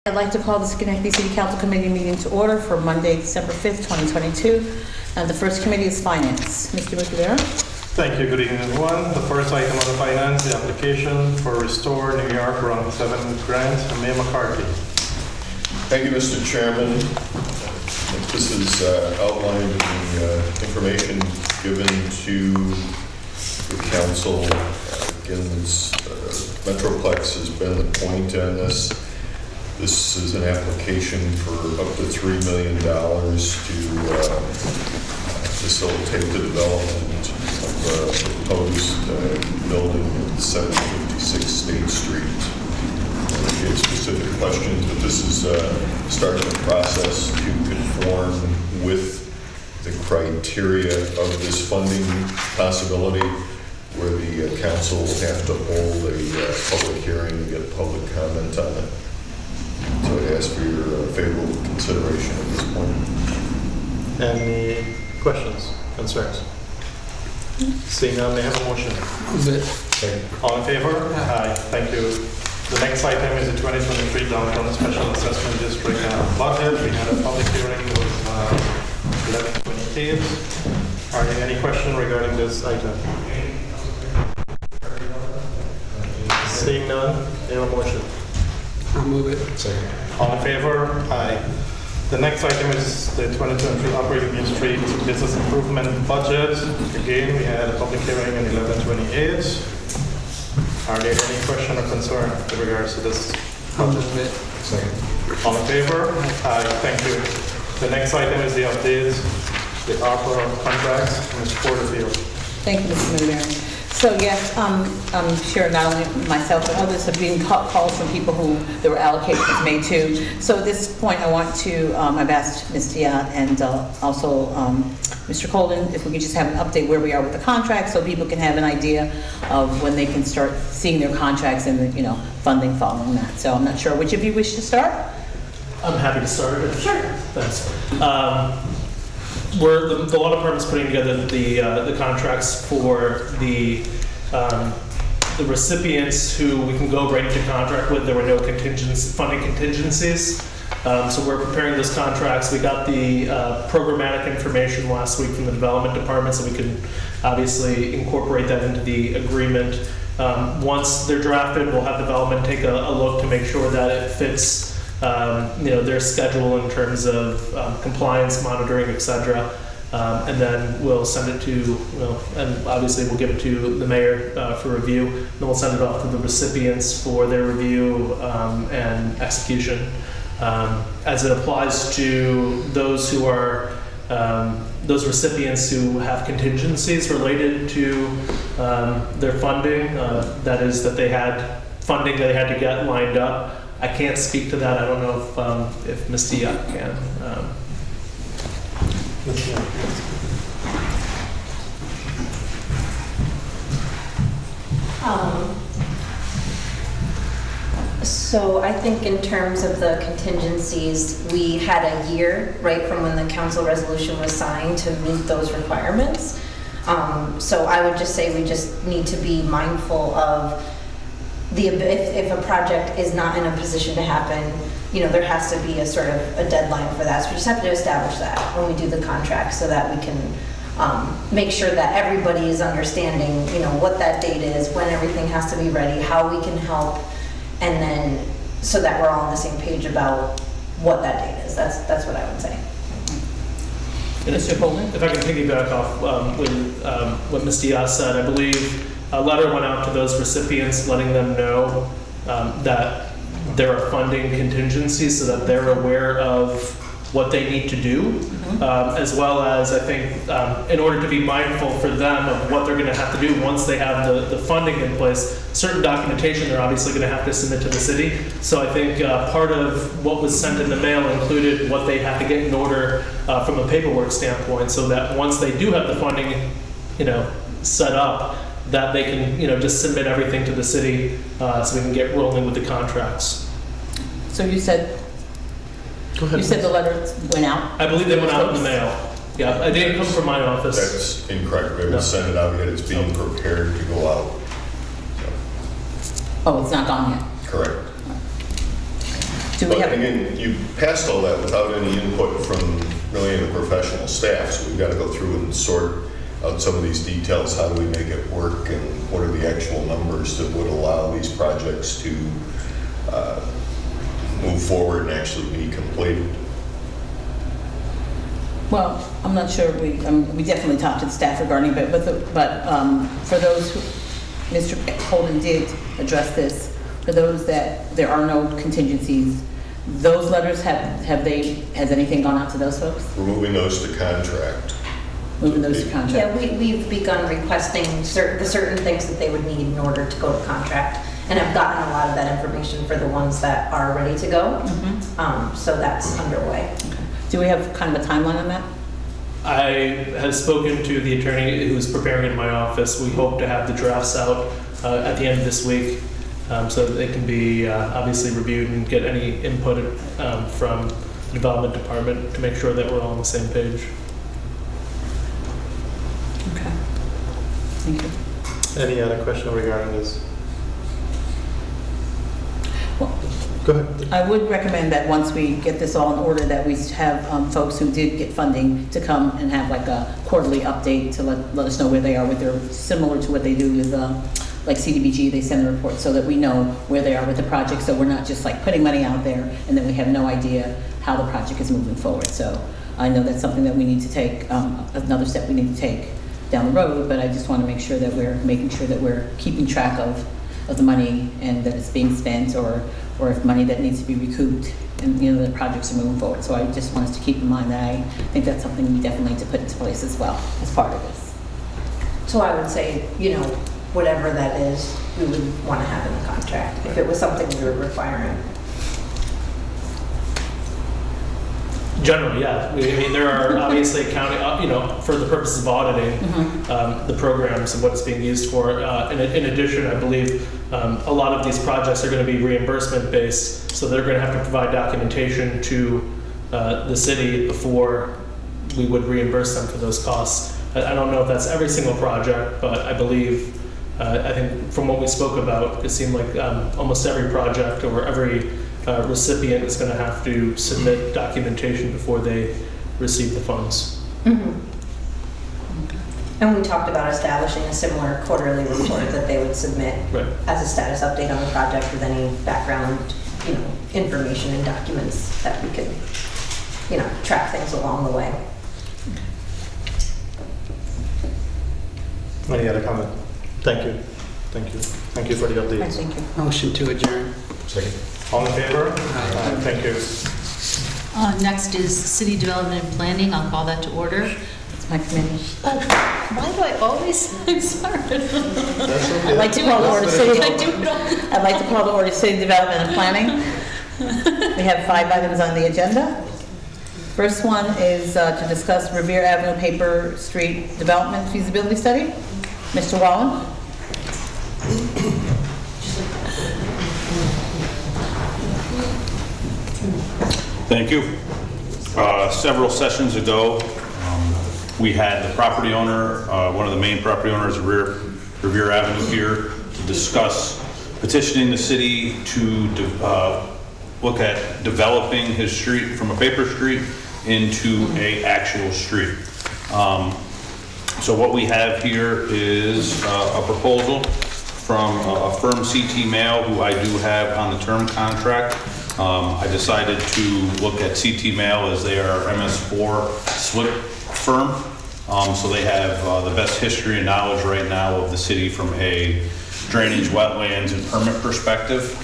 I'd like to call the Schenectady City Council Committee meeting to order for Monday, December 5th, 2022. And the first committee is Finance. Mr. Rivera. Thank you. Good evening, everyone. The first item on the finance, the application for Restore New York Run 7 grant. Mayor McCarthy. Thank you, Mr. Chairman. This is outlined in the information given to the council. Again, Metroplex has been the point on this. This is an application for up to $3 million to facilitate the development of a proposed building at 756 State Street. If you have specific questions, but this is starting the process to conform with the criteria of this funding possibility, where the council will have to hold a public hearing and get public comment on it. So I ask for your favorable consideration at this point. Any questions, concerns? Seeing none, may I have a motion? Okay. All in favor? Aye. Thank you. The next item is the 2023 Downtown Special Assessment District budget. We had a public hearing with 11/28. Are there any questions regarding this item? Seeing none, may I have a motion? I'll move it. Second. All in favor? Aye. The next item is the 2023 Operating Main Street Business Improvement Budget. Again, we had a public hearing on 11/28. Are there any question or concern with regards to this I'll budget? move it. Second. All in favor? Aye. Thank you. The next item is the update, the ARPA contracts. Ms. Porterfield. Thank you, Mr. Mayor. So yes, I'm sure not only myself but others have been calls from people who there were allocations made to. So at this point, I want to, I've asked Ms. Diaz and also Mr. Colden if we could just have an update where we are with the contract, so people can have an idea of when they can start seeing their contracts and the funding following that. So I'm not sure which of you wish to start. I'm happy to start. Sure. Thanks. The law department's putting together the contracts for the recipients who we can go right into contract with. There were no funding contingencies. So we're preparing those contracts. We got the programmatic information last week from the development department, so we can obviously incorporate that into the agreement. Once they're drafted, we'll have development take a look to make sure that it fits their schedule in terms of compliance, monitoring, etc. And then we'll send it to, and obviously we'll give it to the mayor for review. Then we'll send it off to the recipients for their review and execution. As it applies to those who are those recipients who have contingencies related to their funding, that is that they had funding that they had to get lined up. I can't speak to that. I don't know if Ms. Diaz can. So I think in terms of the contingencies, we had a year right from when the council resolution was signed to meet those requirements. So I would just say we just need to be mindful of if a project is not in a position to happen, there has to be a sort of a deadline for that. So we just have to establish that when we do the contract so that we can make sure that everybody is understanding, what that date is, when everything has to be ready, how we can help, and then so that we're all on the same page about what that date is. That's what I would say. Mr. Colden? If I can piggyback off with what Ms. Diaz said, I believe a letter went out to those recipients letting them know that there are funding contingencies so that they're aware of what they need to do, as well as I think in order to be mindful for them of what they're going to have to do once they have the funding in place, certain documentation they're obviously going to have to submit to the city. So I think part of what was sent in the mail included what they have to get in order from a paperwork standpoint, so that once they do have the funding, set up, that they can, just submit everything to the city so we can get rolling with the contracts. So you said You said the letter went out? I believe they went out in the mail. Yeah, it didn't come from my office. That's incorrect. We haven't sent it out yet. It's being prepared to go out. So, Oh, it's not gone yet? correct. Do we But have, again, you passed all that without any input from really any of the professional staff, so we've got to go through and sort out some of these details. How do we make it work, and what are the actual numbers that would allow these projects to move forward and actually be completed? well, I'm not sure, we definitely talked to the staff regarding, but for those who, Mr. Holden did address this, for those that there are no contingencies, those letters, has anything gone out to those folks? We're moving those to contract. Moving those to contract? Yeah, we've begun requesting certain things that they would need in order to go to contract. And I've gotten a lot of that information for the ones that are ready to go. So that's underway. Okay. Do we have kind of a timeline on that? I have spoken to the attorney who's preparing in my office. We hope to have the drafts out at the end of this week, so that they can be obviously reviewed and get any input from the development department to make sure that we're all on the same page. Okay. Thank you. Any other question regarding this? Well, Go ahead. I would recommend that once we get this all in order, that we have folks who did get funding to come and have like a quarterly update to let us know where they are with their, similar to what they do with like CDBG, they send the report so that we know where they are with the project, so we're not just like putting money out there and then we have no idea how the project is moving forward. So I know that's something that we need to take, another step we need to take down the road, but I just want to make sure that we're making sure that we're keeping track of the money and that it's being spent, or if money that needs to be recouped, and the projects are moving forward. So I just want us to keep in mind that I think that's something we definitely need to put into place as well as part of this. So I would say, whatever that is, we would want to have in the contract, if it was something we were requiring. Generally, yeah. I mean, there are obviously accounting, for the purposes of auditing the programs and what it's being used for. In addition, I believe a lot of these projects are going to be reimbursement based, so they're going to have to provide documentation to the city before we would reimburse them for those costs. I don't know if that's every single project, but I believe, I think from what we spoke about, it seemed like almost every project or every recipient is going to have to submit documentation before they receive the funds. And we talked about establishing a similar quarterly report that they would submit Right. as a status update on the project with any background, information and documents that we could, track things along the way. Any other comment? Thank you. Thank you. Thank you for the update. Thank you. Motion to adjourn. Second. All in favor? Thank you. Next is City Development and Planning. I'll call that to order. It's my committee. Oh, why do I always, I'm sorry. I'd like to call to order city. I'd like to call to order City Development and Planning. We have 5 items on the agenda. First one is to discuss Revere Avenue Paper Street Development Feasibility Study. Mr. Wallen? Thank you. Several sessions ago, we had the property owner, one of the main property owners of Revere Avenue here, to discuss petitioning the city to look at developing his street from a paper street into a actual street. So what we have here is a proposal from a firm CT Mail, who I do have on the term contract. I decided to look at CT Mail as they are MS4 SWIP firm. So they have the best history and knowledge right now of the city from a drainage, wetlands, and permit perspective.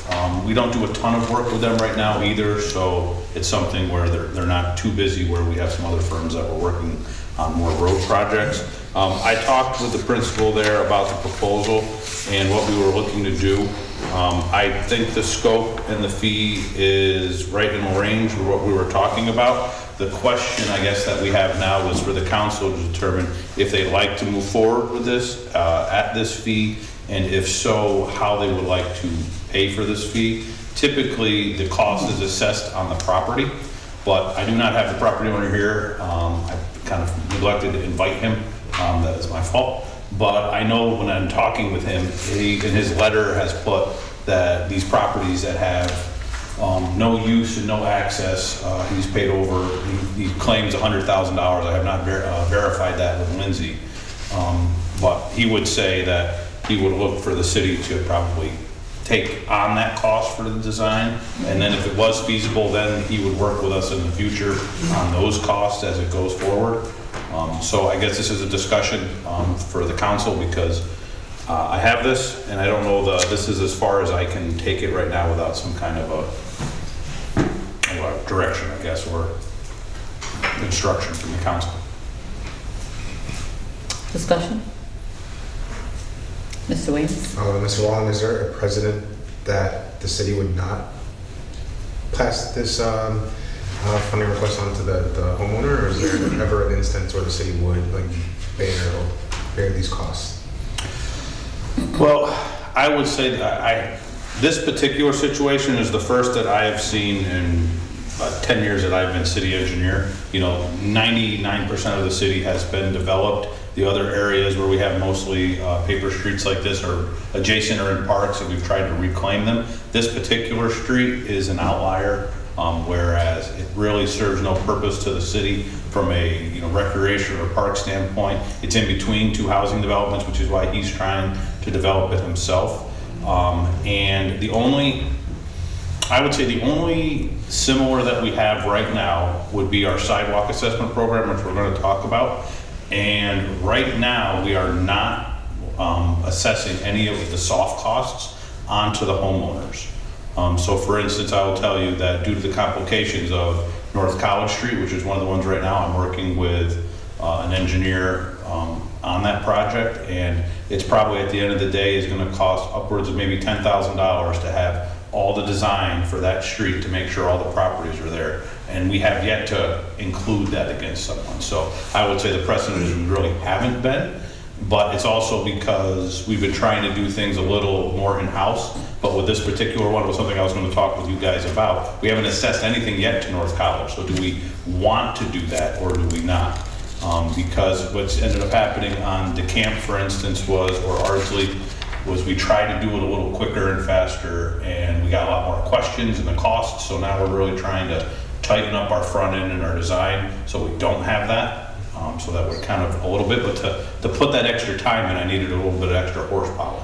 We don't do a ton of work with them right now either, so it's something where they're not too busy, where we have some other firms that were working on more road projects. I talked with the principal there about the proposal and what we were looking to do. I think the scope and the fee is right in range with what we were talking about. The question, I guess, that we have now is for the council to determine if they'd like to move forward with this at this fee, and if so, how they would like to pay for this fee. Typically, the cost is assessed on the property, but I do not have the property owner here. I kind of neglected to invite him. That is my fault. But I know when I'm talking with him, he, in his letter, has put that these properties that have no use and no access. He's paid over, he claims $100,000. I have not verified that with Lindsay. But he would say that he would look for the city to probably take on that cost for the design. And then if it was feasible, then he would work with us in the future on those costs as it goes forward. So I guess this is a discussion for the council because I have this and I don't know this is as far as I can take it right now without some kind of a direction, I guess, or instruction from the council. Discussion? Mr. Williams? Mr. Wallen, is there a precedent that the city would not pass this funding request on to the homeowner, or is there ever an instance where the city would like bear these costs? Well, I would say that this particular situation is the first that I have seen in 10 years that I've been city engineer. 99% of the city has been developed. The other areas where we have mostly paper streets like this are adjacent or in parks, and we've tried to reclaim them. This particular street is an outlier, whereas it really serves no purpose to the city from a recreation or park standpoint. It's in between two housing developments, which is why he's trying to develop it himself. And I would say the only similar that we have right now would be our sidewalk assessment program, which we're going to talk about. And right now, we are not assessing any of the soft costs onto the homeowners. So for instance, I will tell you that due to the complications of North College Street, which is one of the ones right now, I'm working with an engineer on that project, and it's probably at the end of the day is going to cost upwards of maybe $10,000 to have all the design for that street to make sure all the properties are there. And we have yet to include that against someone. So I would say the precedent is we really haven't been, but it's also because we've been trying to do things a little more in-house. But with this particular one, was something I was going to talk with you guys about. We haven't assessed anything yet to North College. So do we want to do that or do we not? Because what's ended up happening on DeCamp, for instance, or Ardsley, was we tried to do it a little quicker and faster, and we got a lot more questions and the costs. So now we're really trying to tighten up our front end and our design so we don't have that. So that would kind of a little bit, but to put that extra time in, I needed a little bit of extra horsepower.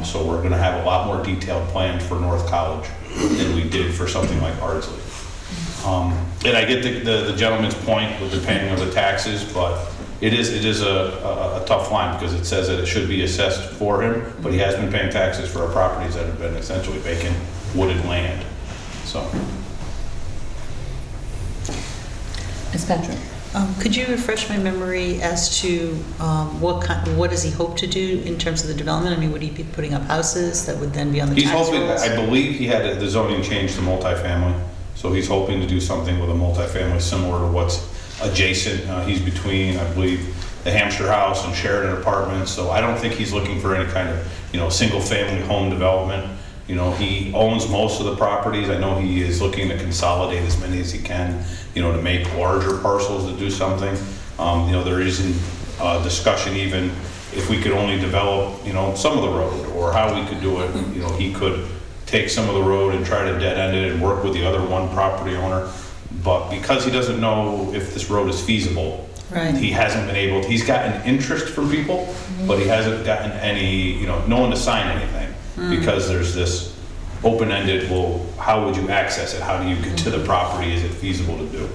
So we're going to have a lot more detailed plans for North College than we did for something like Ardsley. And I get the gentleman's point with the paying of the taxes, but it is a tough line because it says that it should be assessed for him, but he has been paying taxes for our properties that have been essentially vacant wooded land. So. Ms. Patrick? Could you refresh my memory as to what does he hope to do in terms of the development? I mean, would he be putting up houses that would then be on the He's tax hoping, rolls? I believe he had the zoning changed to multifamily, so he's hoping to do something with a multifamily similar to what's adjacent. He's between, I believe, the Hampshire House and Sheridan Apartments, so I don't think he's looking for any kind of, single-family home development. He owns most of the properties. I know he is looking to consolidate as many as he can, to make larger parcels to do something. There is discussion even if we could only develop, some of the road or how we could do it. He could take some of the road and try to dead end it and work with the other one property owner. But because he doesn't know if this road is feasible, Right. he hasn't been able to, he's gotten interest from people, but he hasn't gotten any, no one to sign anything. Because there's this open-ended, well, how would you access it? How do you get to the property? Is it feasible to do?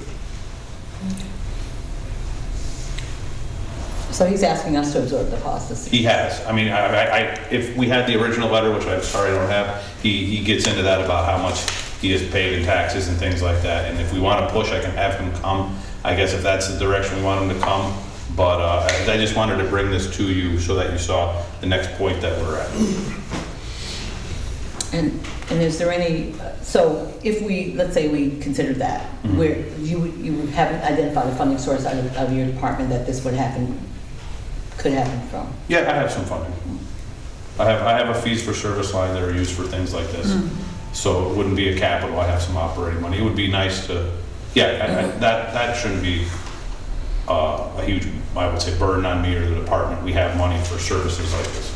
So he's asking us to absorb the cost. He has. I mean, if we had the original letter, which I'm sorry I don't have, he gets into that about how much he has paid in taxes and things like that. And if we want to push, I can have him come. I guess if that's the direction we want him to come. But I just wanted to bring this to you so that you saw the next point that we're at. And is there any, so if let's say we considered that, where you haven't identified a funding source out of your department that this could happen from? Yeah, I have some funding. I have a fees for service line that are used for things like this. So it wouldn't be a capital, I have some operating money. It would be nice to, that shouldn't be a huge, I would say, burden on me or the department. We have money for services like this.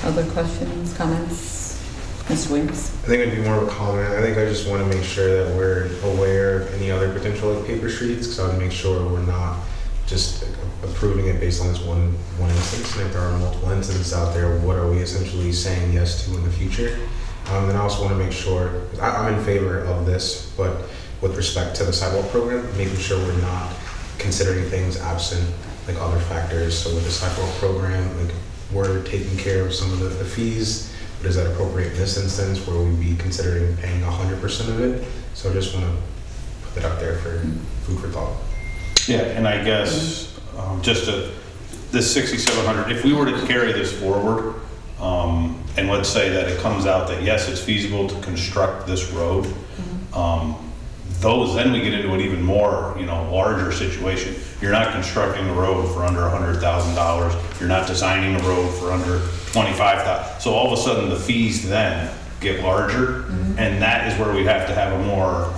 Other questions, comments? Mr. Williams? I think it'd be more of a comment. I think I just want to make sure that we're aware of any other potential like paper streets, because I want to make sure we're not just approving it based on this one instance. And if there are multiple instances out there, what are we essentially saying yes to in the future? And I also want to make sure, I'm in favor of this, but with respect to the sidewalk program, making sure we're not considering things absent like other factors. So with the sidewalk program, like we're taking care of some of the fees, but is that appropriate in this instance where we'd be considering paying 100% of it? So I just want to put that out there for food for thought. Yeah, and I guess this 6,700, if we were to carry this forward, and let's say that it comes out that yes, it's feasible to construct this road, then we get into an even more, larger situation. You're not constructing the road for under $100,000. You're not designing the road for under $25,000. So all of a sudden the fees then get larger, and that is where we have to have a more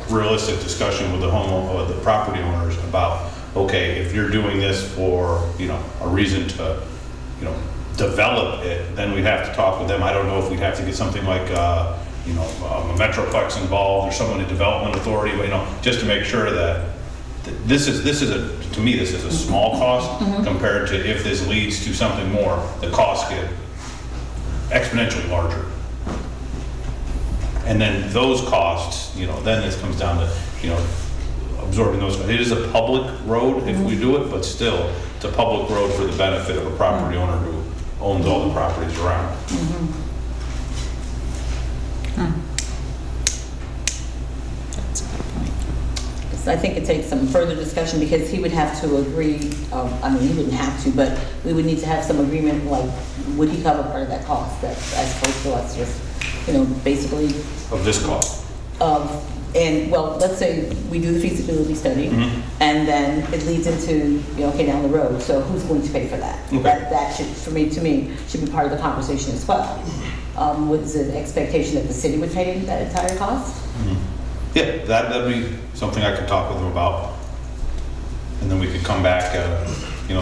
realistic discussion with the property owners about, okay, if you're doing this for, a reason to, develop it, then we'd have to talk with them. I don't know if we'd have to get something like, a Metroplex involved or someone in development authority, but, just to make sure that to me, this is a small cost compared to if this leads to something more, the costs get exponentially larger. And then those costs, then this comes down to, absorbing those. It is a public road if we do it, but still, it's a public road for the benefit of a property owner who owns all the properties around. That's a good point. So I think it takes some further discussion because he would have to agree, he wouldn't have to, but we would need to have some agreement, like, would he cover part of that cost? That's as opposed to us just, basically. Of this cost. Let's say we do the feasibility study, and then it leads into, down the road. So who's going to pay for that? Okay. That should, to me, should be part of the conversation as well. Was the expectation that the city would pay that entire cost? Yeah, that'd be something I could talk with them about. And then we could come back,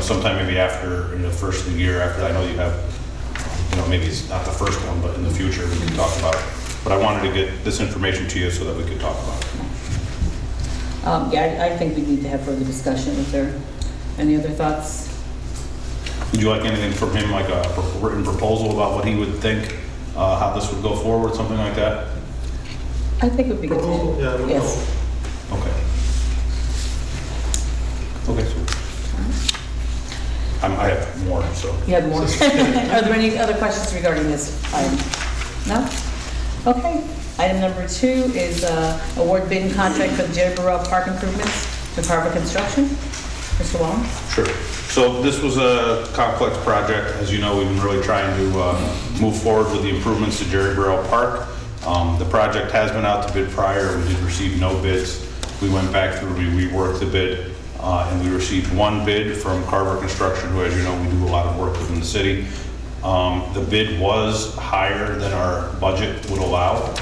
sometime maybe after, the first of the year, after I know you have, maybe it's not the first one, but in the future we can talk about it. But I wanted to get this information to you so that we could talk about it. I think we need to have further discussion. Is there any other thoughts? Would you like anything from him, like a written proposal about what he would think, how this would go forward, something like that? I think it would be good. Proposal? Yeah, we'll Yes. Okay. Okay, so. I have more, so. You have more? Are there any other questions regarding this item? No? Okay. Item number 2 is award bid and contract for the Jerry Burrell Park improvements to Carver Construction. Mr. Wong? Sure. So this was a complex project. As you know, we've been really trying to move forward with the improvements to Jerry Burrell Park. The project has been out to bid prior. We did receive no bids. We went back through, we reworked the bid, and we received one bid from Carver Construction, who, as you know, we do a lot of work within the city. The bid was higher than our budget would allow.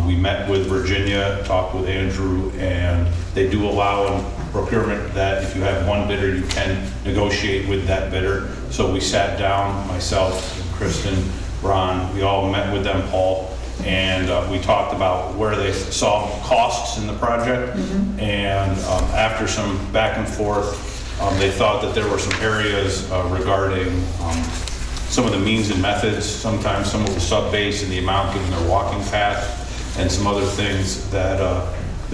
We met with Virginia, talked with Andrew, and they do allow in procurement that if you have one bidder, you can negotiate with that bidder. So we sat down, myself, Kristen, Ron, we all met with them, Paul, and we talked about where they saw costs in the project. And after some back and forth, they thought that there were some areas regarding some of the means and methods, sometimes some of the sub-base and the amount given their walking path, and some other things that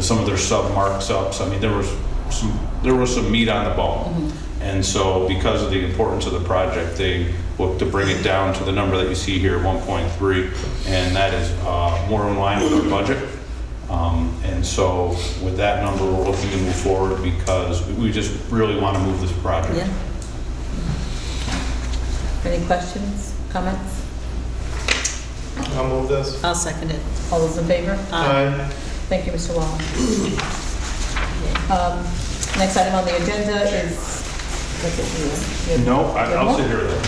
some of their sub-marks-ups. I mean, there was some meat on the bone. And so because of the importance of the project, they looked to bring it down to the number that you see here, 1.3, and that is more in line with our budget. And so with that number, we're looking to move forward because we just really want to move this project. Yeah. Any questions, comments? I'll move this. I'll second it. All those in favor? Aye. Thank you, Mr. Wong. Next item on the agenda is, what's it, you have- No, you have I'll more? sit here then.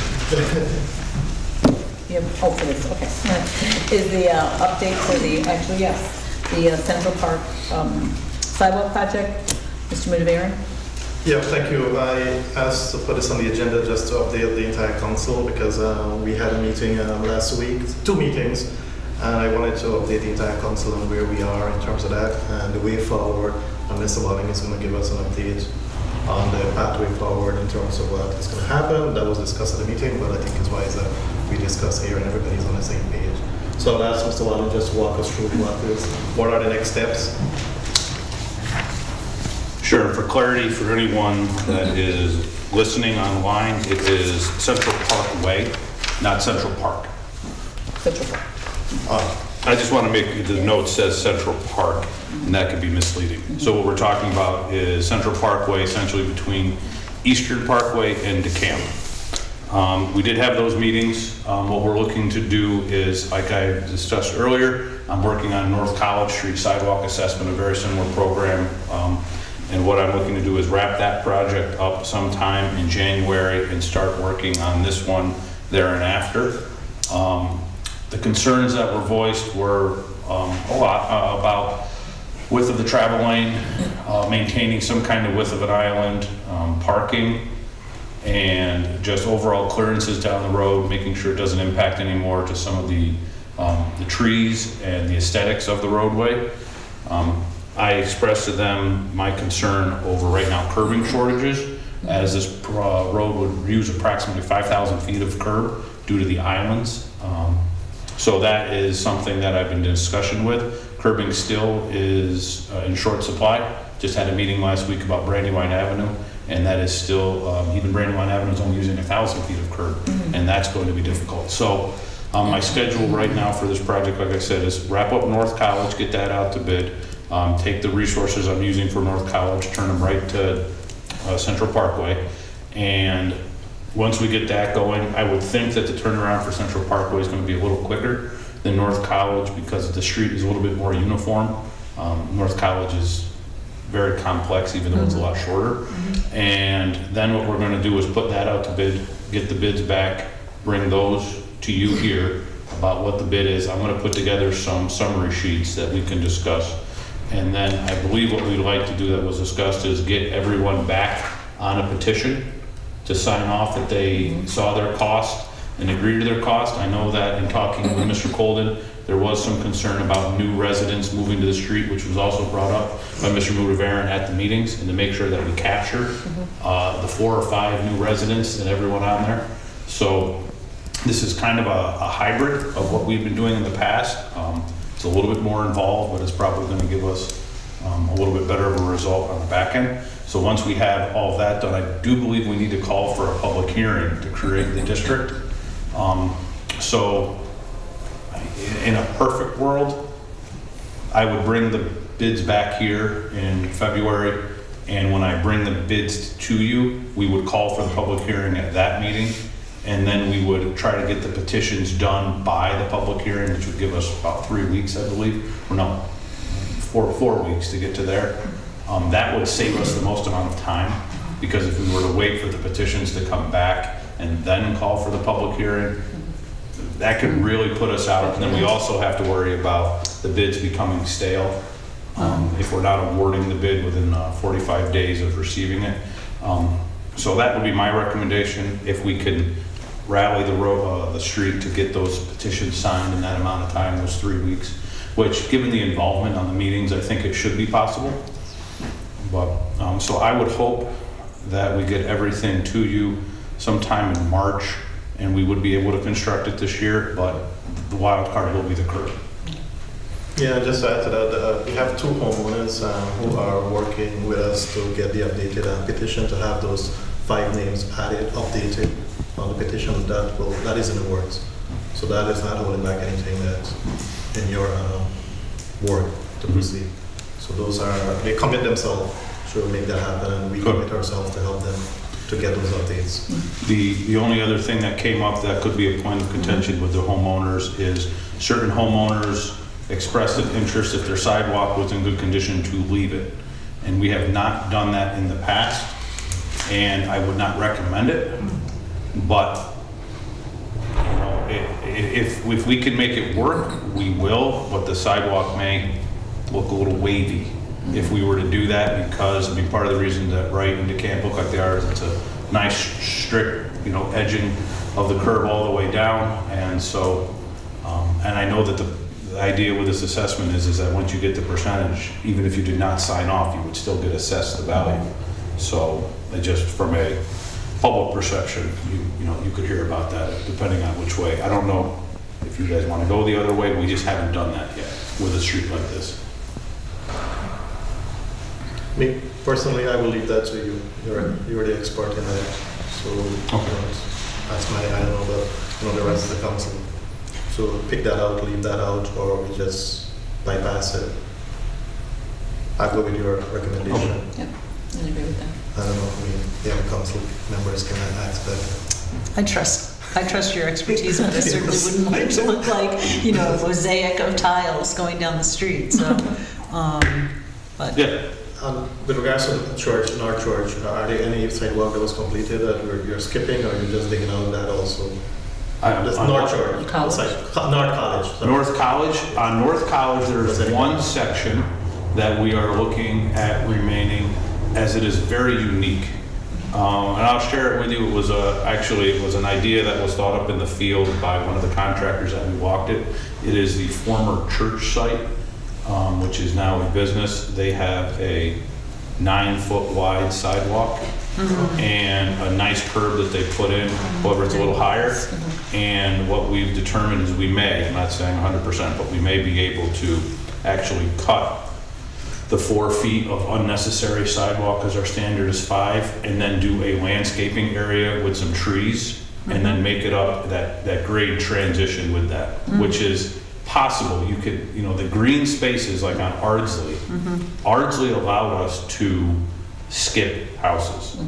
You have, for this, okay. Is the update for the Central Park sidewalk project, Mr. Mudaveri? Yeah, thank you. I asked to put this on the agenda just to update the entire council because we had a meeting last week, 2 meetings, And I wanted to update the entire council on where we are in terms of that and the way forward. And Mr. Walling is going to give us an update on the pathway forward in terms of what is going to happen. That was discussed at the meeting, but I think it's wise that we discuss here and everybody's on the same page. So I'll ask Mr. Walling just to walk us through what are the next steps. Sure, for clarity, for anyone that is listening online, it is Central Park Way, not Central Park. Central Park. I just want to make, the note says Central Park, and that could be misleading. So what we're talking about is Central Parkway, essentially between Eastern Parkway and DeKalb. We did have those meetings. What we're looking to do is, like I discussed earlier, I'm working on North College Street sidewalk assessment, a very similar program. And what I'm looking to do is wrap that project up sometime in January and start working on this one there and after. The concerns that were voiced were a lot about width of the travel lane, maintaining some kind of width of an island, parking, and just overall clearances down the road, making sure it doesn't impact anymore to some of the trees and the aesthetics of the roadway. I expressed to them my concern over right now curbing shortages, as this road would use approximately 5,000 feet of curb due to the islands. So that is something that I've been in discussion with. Curbing still is in short supply. Just had a meeting last week about Brandywine Avenue, and that is still, even Brandywine Avenue is only using 1,000 feet of curb, and that's going to be difficult. So my schedule right now for this project, like I said, is wrap up North College, get that out to bid, take the resources I'm using for North College, turn them right to Central Parkway, and once we get that going, I would think that the turnaround for Central Parkway is going to be a little quicker than North College because the street is a little bit more uniform. North College is very complex, even though it's a lot shorter. And then what we're going to do is put that out to bid, get the bids back, bring those to you here about what the bid is. I'm going to put together some summary sheets that we can discuss. And then I believe what we'd like to do that was discussed is get everyone back on a petition to sign off that they saw their cost and agree to their cost. I know that in talking with Mr. Colden, there was some concern about new residents moving to the street, which was also brought up by Mr. Mudavaran at the meetings, and to make sure that we capture the 4 or 5 new residents and everyone on there. So this is kind of a hybrid of what we've been doing in the past. It's a little bit more involved, but it's probably going to give us a little bit better of a result on the back end. So once we have all of that done, I do believe we need to call for a public hearing to create the district. So in a perfect world, I would bring the bids back here in February, and when I bring the bids to you, we would call for the public hearing at that meeting, and then we would try to get the petitions done by the public hearing, which would give us about 3 weeks, I believe, or no, 4 weeks to get to there. That would save us the most amount of time, because if we were to wait for the petitions to come back and then call for the public hearing, that could really put us out. And then we also have to worry about the bids becoming stale if we're not awarding the bid within 45 days of receiving it. So that would be my recommendation, if we can rally the street to get those petitions signed in that amount of time, those 3 weeks, which, given the involvement on the meetings, I think it should be possible. But so I would hope that we get everything to you sometime in March, and we would be able to construct it this year, but the wild card will be the curb. Yeah, just to add to that, we have 2 homeowners who are working with us to get the updated petition to have those 5 names added, updated on the petition. That is in the works. So that is not holding back anything that's in your ward to proceed. So they commit themselves to make that happen, and we commit ourselves to help them to get those updates. The only other thing that came up that could be a point of contention with the homeowners is certain homeowners expressed an interest, if their sidewalk was in good condition, to leave it. And we have not done that in the past, and I would not recommend it. But you know, if we can make it work, we will, but the sidewalk may look a little wavy if we were to do that, because I mean, part of the reason that Wright and DeKalb look like they are is it's a nice strict, you know, edging of the curb all the way down. And so and I know that the idea with this assessment is that once you get the percentage, even if you did not sign off, you would still get assessed the value. So it just from a public perception, you could hear about that depending on which way. I don't know if you guys want to go the other way. We just haven't done that yet with a street like this. Me, personally, I will leave that to you. You're the expert in that. So, that's I don't know the rest of the council. So pick that out, leave that out, or we just bypass it. I'll go with your recommendation. Yep, I agree with that. I don't know if the other council members can ask that. I trust your expertise, but I certainly wouldn't want it to look like, a mosaic of tiles going down the street, so, but. Yeah. With regards to the church, in our church, are there any sidewalk that was completed that you're skipping, or you're just digging out that also? That's North Church. College. North College. Sorry. North College, on North College, there's Does one anyone- section that we are looking at remaining, as it is very unique. And I'll share it with you. It was an idea that was thought up in the field by one of the contractors that we walked it. It is the former church site, which is now a business. They have a 9-foot wide sidewalk and a nice curb that they put in, however it's a little higher. And what we've determined is we may, I'm not saying 100%, but we may be able to actually cut the 4 feet of unnecessary sidewalk, because our standard is 5, and then do a landscaping area with some trees, and then make it up that grade transition with that, which is possible. You could, the green spaces like on Ardsley, Ardsley allowed us to skip houses.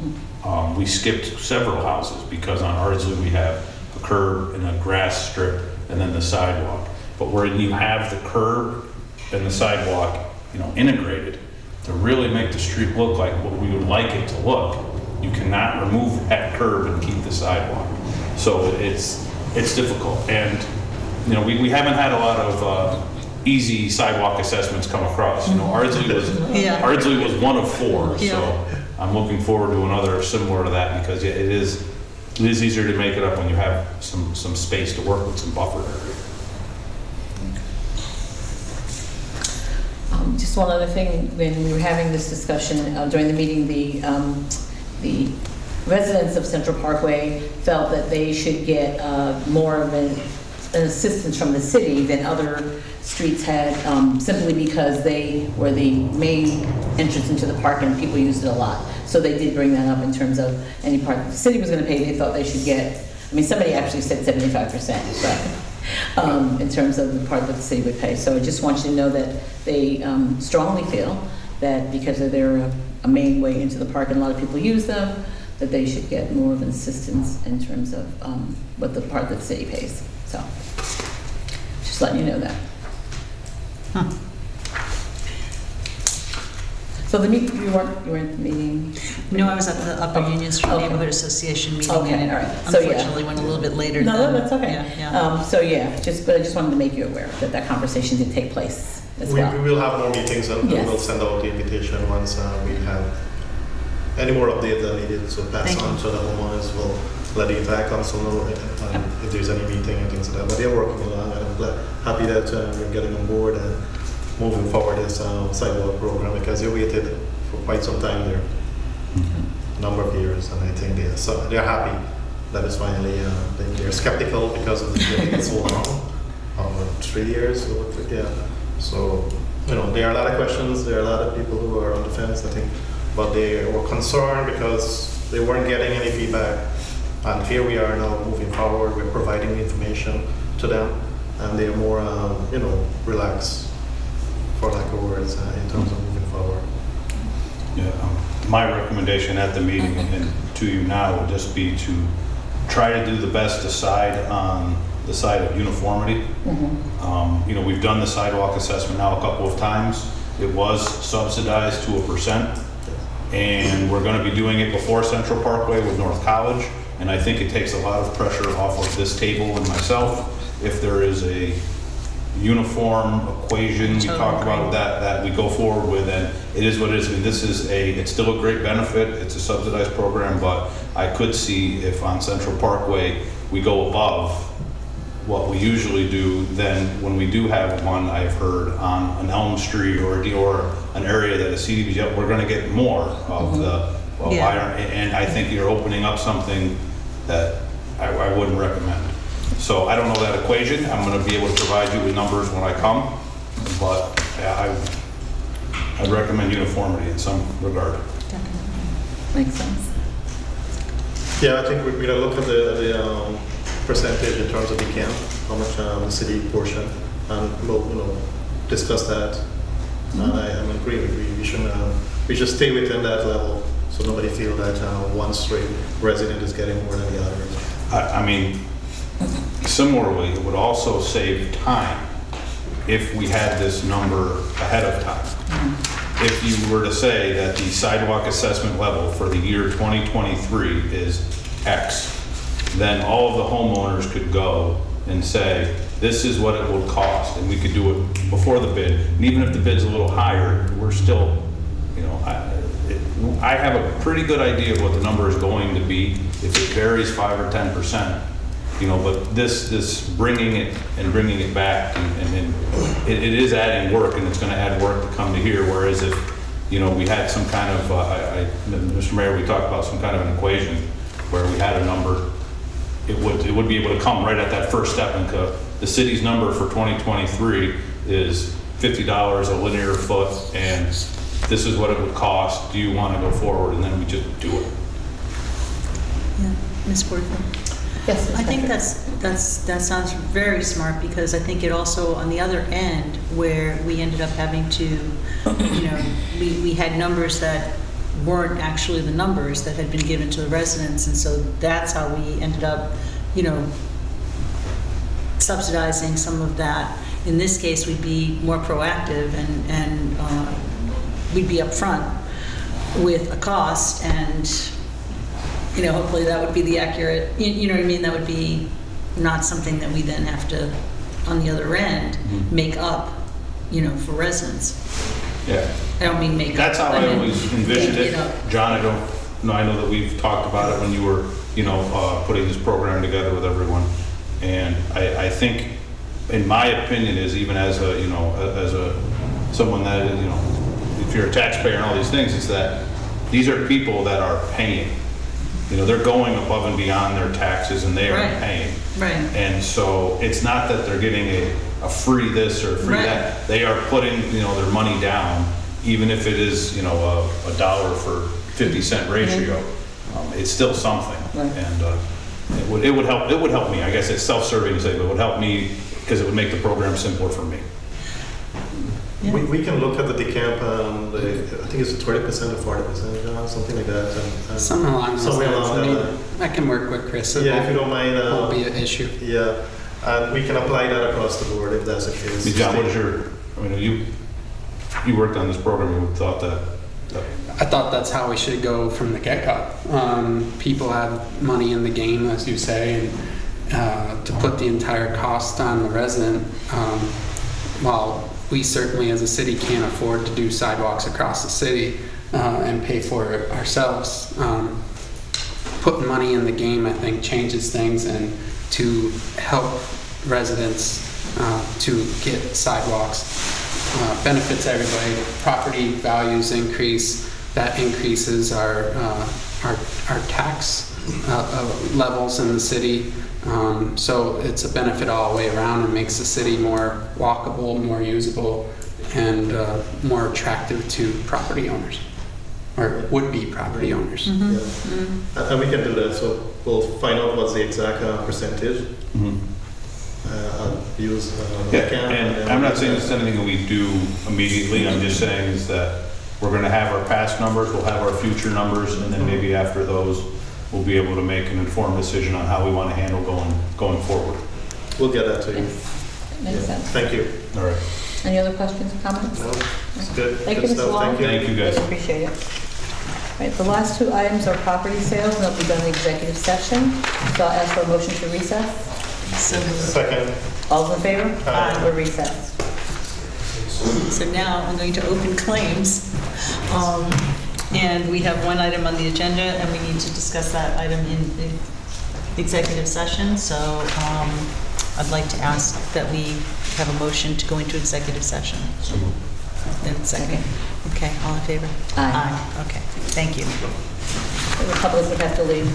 We skipped several houses because on Ardsley we have a curb and a grass strip and then the sidewalk. But where you have the curb and the sidewalk, integrated, to really make the street look like what we would like it to look, you cannot remove that curb and keep the sidewalk. So it's difficult. And we haven't had a lot of easy sidewalk assessments come across. Ardsley was one of 4, so I'm looking forward to another similar to that, because it is easier to make it up when you have some space to work with, some buffer area. Just one other thing, when we were having this discussion during the meeting, the residents of Central Parkway felt that they should get more of an assistance from the city than other streets had, simply because they were the main entrance into the park and people used it a lot. So they did bring that up in terms of any part the city was going to pay, they thought they should get, somebody actually said 75%, but in terms of the part that the city would pay. So I just want you to know that they strongly feel that because they're a main way into the park and a lot of people use them, that they should get more of an assistance in terms of what the part that the city pays. So just letting you know that. So you weren't at the meeting? No, I was at the Upper Union Street Okay. Neighborhood Association meeting. Okay, and all right. So, yeah. Unfortunately, went a little bit later. No, than- that's okay. Yeah. But I just wanted to make you aware that conversation did take place as We well. will have more meetings, and Yes. we'll send out the invitation once we have any more updates that needed. So pass Thank on to the homeowners. We'll let the entire council know if there's any meeting and things like that. But they're working along, and I'm happy that we're getting on board and moving forward this sidewalk program, because they waited for quite some time there, a number of years, and I think they're happy that it's finally. They're skeptical because of it so long, 3 years. So there are a lot of questions. There are a lot of people who are on the fence, I think, but they were concerned because they weren't getting any feedback. And here we are now moving forward. We're providing the information to them, and they're more, relaxed, for lack of words, in terms of moving forward. Yeah, my recommendation at the meeting and to you now would just be to try to do the best decide on the side of uniformity. We've done the sidewalk assessment now a couple of times. It was subsidized to 1%, and we're going to be doing it before Central Parkway with North College. And I think it takes a lot of pressure off of this table and myself if there is a uniform equation we talk about that we go forward with, and it is what it is. It's still a great benefit. It's a subsidized program, but I could see if on Central Parkway we go above what we usually do than when we do have one, I've heard, on an Elm Street or an area that is CDBG, we're gonna get more of the, well, Yeah. and I think you're opening up something that I wouldn't recommend. So I don't know that equation. I'm gonna be able to provide you with numbers when I come, but yeah, I'd recommend uniformity in some regard. Makes sense. Yeah, I think we're gonna look at the percentage in terms of the camp, how much the city portion, and we'll, discuss that. And I'm agree with you. We should stay within that level, so nobody feel that one straight resident is getting more than the others. I mean, similarly, it would also save time if we had this number ahead of time. If you were to say that the sidewalk assessment level for the year 2023 is X, then all of the homeowners could go and say, this is what it will cost, and we could do it before the bid. And even if the bid's a little higher, we're still, I have a pretty good idea of what the number is going to be. If it varies 5 or 10%, but this bringing it back, and it is adding work, and it's going to add work to come to here. Whereas if, we had some kind of, Mr. Mayor, we talked about some kind of an equation where we had a number, it would be able to come right at that first step. And the city's number for 2023 is $50 a linear foot, and this is what it would cost. Do you want to go forward? And then we just do it. Yeah, Ms. Portman? Yes. I think that sounds very smart, because I think it also, on the other end, where we ended up having to, we had numbers that weren't actually the numbers that had been given to the residents, and so that's how we ended up, subsidizing some of that. In this case, we'd be more proactive, and we'd be upfront with a cost, and hopefully that would be the accurate, you know what I mean? That would be not something that we then have to, on the other end, make up, for residents. Yeah. I don't mean make up. That's how I always envisioned it. John, I know that we've talked about it when you were, putting this program together with everyone. And I think, in my opinion, is even as someone that, if you're a taxpayer and all these things, is that these are people that are paying. They're going above and beyond their taxes, and they are paying. Right. And so it's not that they're getting a free this or a free that. They are putting, their money down, even if it is, a $1 for 50-cent ratio. It's still something. Right. And it would help. It would help me. I guess it's self-serving to say, but it would help me because it would make the program simpler for me. Yeah. We can look at the decamp, I think it's 20% or 40%, something like that. and Somewhere along those somewhere lines. along I mean, that. I can work with Chris. It Yeah, if you don't mind. won't be an issue. Yeah, and we can apply that across the board if that's the case. Hey, John, what is you worked on this program, you thought that I thought that's how we should go from the get-go. People have money in the game, as you say, and to put the entire cost on the resident, while we certainly as a city can't afford to do sidewalks across the city and pay for it ourselves. Putting money in the game, I think, changes things, and to help residents to get sidewalks benefits everybody. Property values increase, that increases our tax levels in the city. So it's a benefit all the way around, and makes the city more walkable, more usable, and more attractive to property owners, or would-be property owners. Yeah. And we can do that, so we'll find out what's the exact percentage. Use Yeah, camp, and I'm not saying it's anything that we do immediately. I'm just saying is that we're going to have our past numbers, we'll have our future numbers, and then maybe after those, we'll be able to make an informed decision on how we want to handle going forward. We'll get that to you. Makes sense. Thank you. All right. Any other questions or comments? No, it's good. Thank Good you, Mr. stuff. Long. Thank you. Thank you, guys. Really appreciate it. Right, the last two items are property sales, and they'll be done in executive session. So I'll ask for a motion to recess. Second. All those in favor? Aye. We're recessed. So now I'm going to open claims. And we have one item on the agenda, and we need to discuss that item in the executive session. So I'd like to ask that we have a motion to go into executive session. So moved. Then second. Okay, all in favor? Aye. Okay, thank you. The public would have to leave.